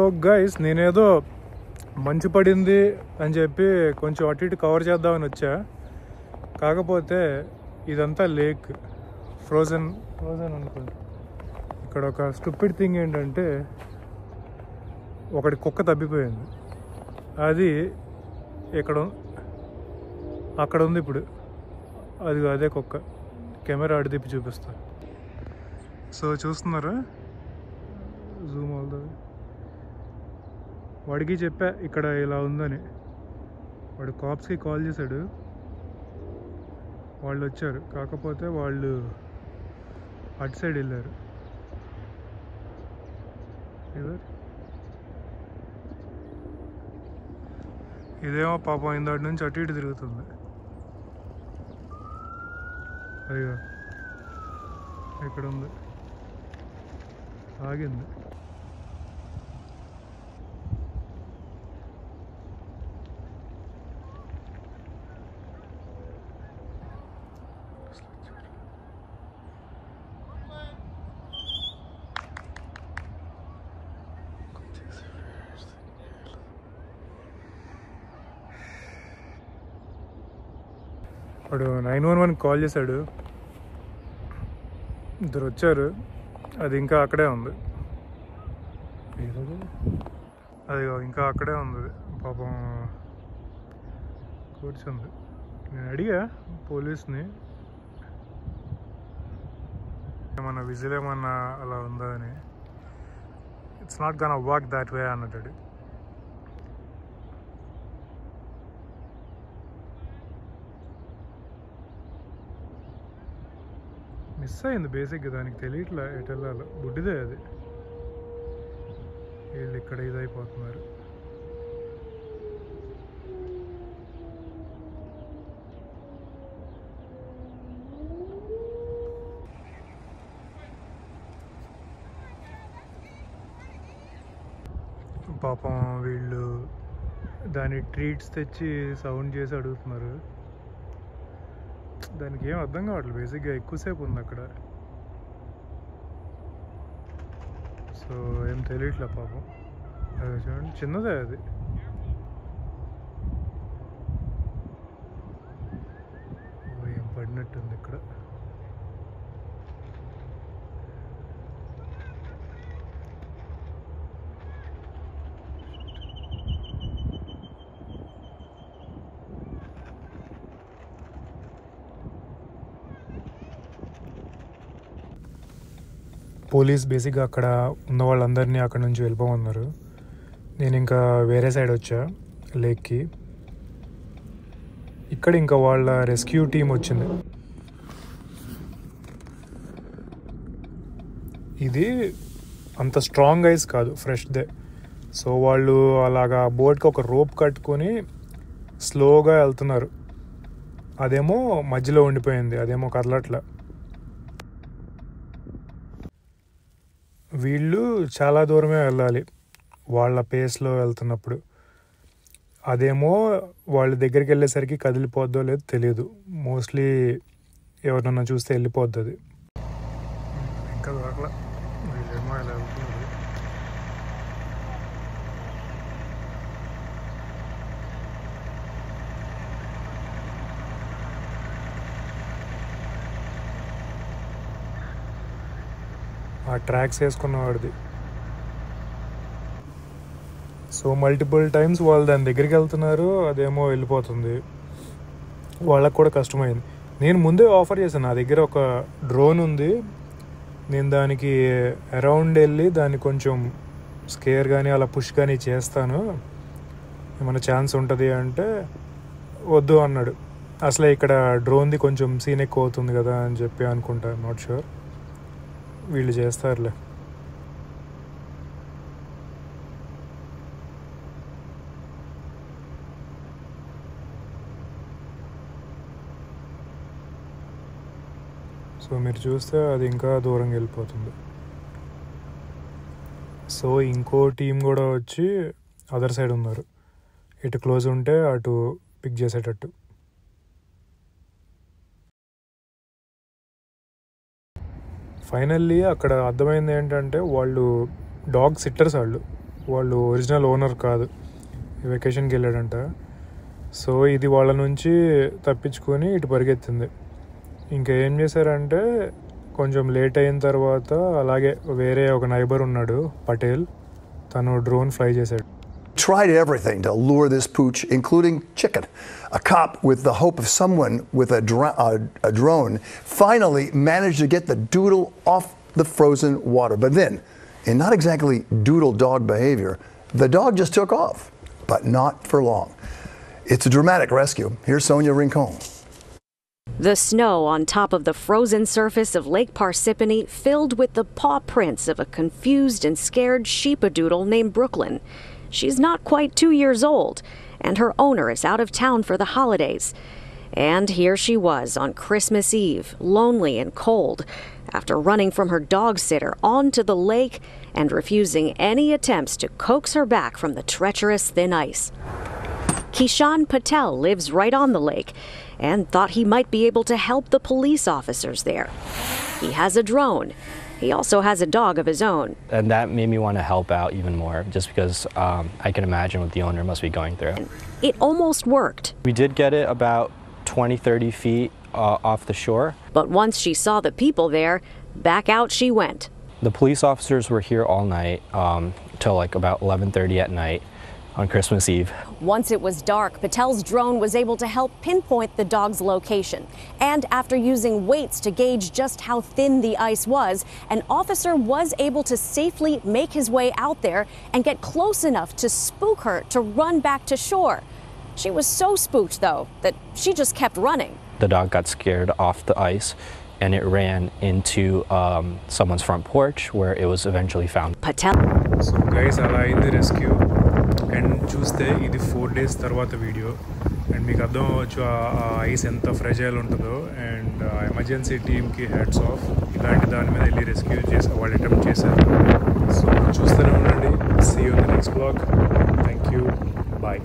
So guys, నేనేదో మంచు పడింది అని చెప్పి కొంచెం అటు ఇటు కవర్ చేద్దామని వచ్చా. కాకపోతే ఇదంతా లేక్, ఫ్రోజన్ అనుకుంటా. ఇక్కడ ఒక స్టూపిడ్ థింగ్ ఏంటంటే, ఒకటి కుక్క తప్పిపోయింది. అది అక్కడ ఉంది ఇప్పుడు. అదే కుక్క. కెమెరా అడి తిప్పి చూపిస్తా. సో చూస్తున్నారా, జూమ్ అవుతుంది. వాడికి చెప్పా ఇక్కడ ఇలా ఉందని. వాడు కాప్స్కి కాల్ చేశాడు, వాళ్ళు వచ్చారు. కాకపోతే వాళ్ళు అటు సైడ్ వెళ్ళారు. ఇదేమో పాపం ఇందాటి నుంచి అటు ఇటు తిరుగుతుంది. అయ్యో, ఇక్కడ ఉంది, ఆగింది. వాడు 911 కాల్ చేశాడు, ఇద్దరు వచ్చారు. అది ఇంకా అక్కడే ఉంది, అది ఇంకా అక్కడే ఉంది. పాపం కూర్చుంది. నేను అడిగా పోలీస్ని, ఏమన్నా విజిల్ ఏమన్నా అలా ఉందా అని. It's not gonna work that way అన్నాడు. మిస్ అయింది బేసిక్గా, దానికి తెలియట్లే ఎటు వెళ్ళాలో. బుడ్డిదే అది. వీళ్ళు ఇక్కడ ఇదైపోతున్నారు. పాపం వీళ్ళు దాని ట్రీట్స్ తెచ్చి సౌండ్ చేసి అడుగుతున్నారు. దానికి ఏం అర్థం కావట్లేదు బేసిక్గా. ఎక్కువసేపు ఉంది అక్కడ, సో ఏం తెలియట్లే పాపం. అది చూడండి, చిన్నదే అది. ఏం పడినట్టుంది ఇక్కడ. పోలీస్ బేసిక్గా అక్కడ ఉన్న వాళ్ళందరినీ అక్కడ నుంచి వెళ్ళిపోమన్నారు. నేను ఇంకా వేరే సైడ్ వచ్చా లేక్కి. ఇక్కడ ఇంకా వాళ్ళ రెస్క్యూ టీం వచ్చింది. ఇది అంత స్ట్రాంగ్ ఐస్ కాదు, ఫ్రెష్దే. సో వాళ్ళు అలాగా బోట్కి ఒక రోప్ కట్టుకొని స్లోగా వెళ్తున్నారు. అదేమో మధ్యలో ఉండిపోయింది, అదేమో కదలట్లా. వీళ్ళు చాలా దూరమే వెళ్ళాలి వాళ్ళ పేస్లో వెళ్తున్నప్పుడు. అదేమో వాళ్ళ దగ్గరికి వెళ్ళేసరికి కదిలిపోద్దో లేదో తెలియదు. మోస్ట్లీ ఎవరినన్నా చూస్తే వెళ్ళిపోద్ది అది. ఇంకా దొరకలా, వీళ్ళేమో ఇలా వెళ్తున్నారు. ఆ ట్రాక్స్ వేసుకున్నవాడిది. సో మల్టిపుల్ టైమ్స్ వాళ్ళు దాని దగ్గరికి వెళ్తున్నారు, అదేమో వెళ్ళిపోతుంది. వాళ్ళకు కూడా కష్టమైంది. నేను ముందే ఆఫర్ చేశాను, నా దగ్గర ఒక డ్రోన్ ఉంది, నేను దానికి అరౌండ్ వెళ్ళి దాన్ని కొంచెం స్కేర్ కానీ అలా పుష్ కానీ చేస్తాను, ఏమైనా ఛాన్స్ ఉంటుంది అంటే వద్దు అన్నాడు. అసలే ఇక్కడ డ్రోన్ది కొంచెం సీన్ ఎక్కువ అవుతుంది కదా అని చెప్పి అనుకుంటా, నాట్ షూర్. వీళ్ళు చేస్తారులే. సో మీరు చూస్తే అది ఇంకా దూరంగా వెళ్ళిపోతుంది. సో ఇంకో టీం కూడా వచ్చి అదర్ సైడ్ ఉన్నారు. ఇటు క్లోజ్ ఉంటే అటు పిక్ చేసేటట్టు. ఫైనల్లీ అక్కడ అర్థమైంది ఏంటంటే, వాళ్ళు డాగ్ సిట్టర్స్. వాళ్ళు వాళ్ళు ఒరిజినల్ ఓనర్ కాదు, వెకేషన్కి వెళ్ళాడంట. సో ఇది వాళ్ళ నుంచి తప్పించుకొని ఇటు పరిగెత్తింది. ఇంకా ఏం చేశారంటే కొంచెం లేట్ అయిన తర్వాత అలాగే వేరే ఒక నైబర్ ఉన్నాడు పటేల్, తను డ్రోన్ ఫ్లై చేశాడు. Tried everything to lure this pooch, including chicken. A cop, with the hope of someone with a drone, finally managed to get the doodle off the frozen water. But then, in not exactly doodle dog behavior, the dog just took off, but not for long. It's a dramatic rescue. Here's Sonia Rincon. The snow on top of the frozen surface of Lake Parsippany filled with the paw prints of a confused and scared sheepadoodle named Brooklyn. She's not quite 2 years old, and her owner is out of town for the holidays. And here she was on Christmas Eve, lonely and cold, after running from her dog sitter onto the lake and refusing any attempts to coax her back from the treacherous thin ice. Kishan Patel lives right on the lake and thought he might be able to help the police officers there. He has a drone. He also has a dog of his own. And that made me want to help out even more, just because I can imagine what the owner must be going through. It almost worked. We did get it about 20-30 feet off the shore. But once she saw the people there, back out she went. The police officers were here all night till like about 11:30 at night on Christmas Eve. Once it was dark, Patel's drone was able to help pinpoint the dog's location. And after using weights to gauge just how thin the ice was, an officer was able to safely make his way out there and get close enough to spook her to run back to shore. She was so spooked, though, that she just kept running. The dog got scared off the ice and it ran into someone's front porch where it was eventually found. Patel. So guys అలా అయింది rescue. And చూస్తే ఇది 4 days తర్వాత video, and మీకు అర్థం అవ్వచ్చు ఆ ice ఎంత ఫ్రెజైల్ ఉంటుందో. అండ్ ఎమర్జెన్సీ టీమ్కి హ్యాట్స్ ఆఫ్, ఇలాంటి దాని మీద వెళ్ళి రెస్క్యూ చేసి వాళ్ళు అటెంప్ట్ చేశారు. సో చూస్తూనే ఉండండి. See you in the next blog. Thank you, bye.